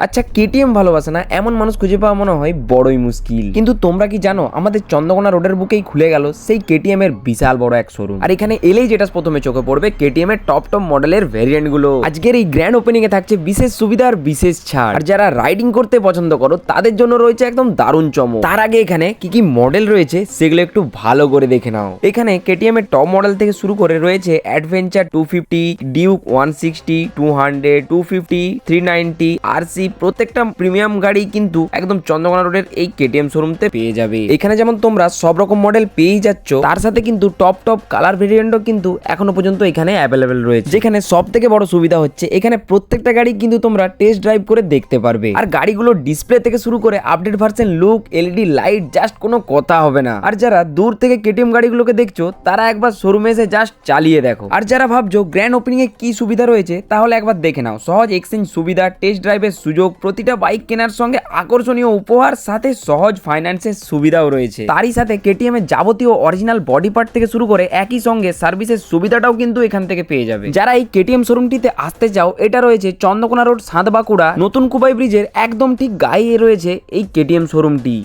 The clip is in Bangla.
আচ্ছা, কেটিএম ভালোবাসে না এমন মানুষ খুঁজে পাওয়া মনে হয় বড়ই মুশকিল। কিন্তু তোমরা কি জানো আমাদের চন্দ্রকোনা রোডের বুকেই খুলে গেল সেই কেটিএম এর বিশাল বড় এক শোরুম। আর এখানে এলেই যেটা প্রথমে চোখে পড়বে কেটিএম এর টপ মডেলের ভেরিয়েন্ট গুলো। আজকের এই গ্র্যান্ড ওপেনিং এ থাকছে বিশেষ সুবিধা আর বিশেষ ছাড়। আর যারা রাইডিং করতে পছন্দ করো তাদের জন্য রয়েছে একদম দারুণ চমক। তার আগে এখানে কি কি মডেল রয়েছে সেগুলো একটু ভালো করে দেখে নাও। এখানে কেটিএম এর টপ মডেল থেকে শুরু করে রয়েছে অ্যাডভেঞ্চার 250, ডিউক 160, 200, 250, 390, আরসি। প্রত্যেকটা প্রিমিয়াম গাড়ি কিন্তু একদম চন্দ্রকোনা রোডের এই কেটিএম শোরুমতে পেয়ে যাবে। এখানে যেমন তোমরা সব রকম মডেল পেয়েই যাচ্ছ, তার সাথে কিন্তু টপ কালার ভেরিয়েন্টও কিন্তু এখনো পর্যন্ত এখানে অ্যাভেলেবেল রয়েছে। যেখানে সব থেকে বড় সুবিধা হচ্ছে এখানে প্রত্যেকটা গাড়ি কিন্তু তোমরা টেস্ট ড্রাইভ করে দেখতে পারবে। আর গাড়িগুলো ডিসপ্লে থেকে শুরু করে update version, look, LED light, just কোনো কথা হবে না। আর যারা দূর থেকে কেটিএম গাড়িগুলোকে দেখছো তারা একবার শোরুমে এসে জাস্ট চালিয়ে দেখো। আর যারা ভাবছো গ্র্যান্ড ওপেনিং এ কি সুবিধা রয়েছে তাহলে একবার দেখে নাও। সহজ এক্সচেঞ্জ সুবিধা, টেস্ট ড্রাইভের সুযোগ, প্রতিটা বাইক কেনার সঙ্গে আকর্ষণীয় উপহার, সাথে সহজ ফাইন্যান্সের সুবিধাও রয়েছে। তারই সাথে কেটিএম এর যাবতীয় অরিজিনাল বডি পার্ট থেকে শুরু করে একই সঙ্গে সার্ভিসের সুবিধাটাও কিন্তু এখান থেকে পেয়ে যাবে। যারা এই কেটিএম শোরুমটিতে আসতে চাও, এটা রয়েছে চন্দ্রকোনা রোড, সাঁতবাঁকুড়া, নতুন কুবাই ব্রিজের একদম ঠিক গায়ে রয়েছে এই কেটিএম শোরুমটি।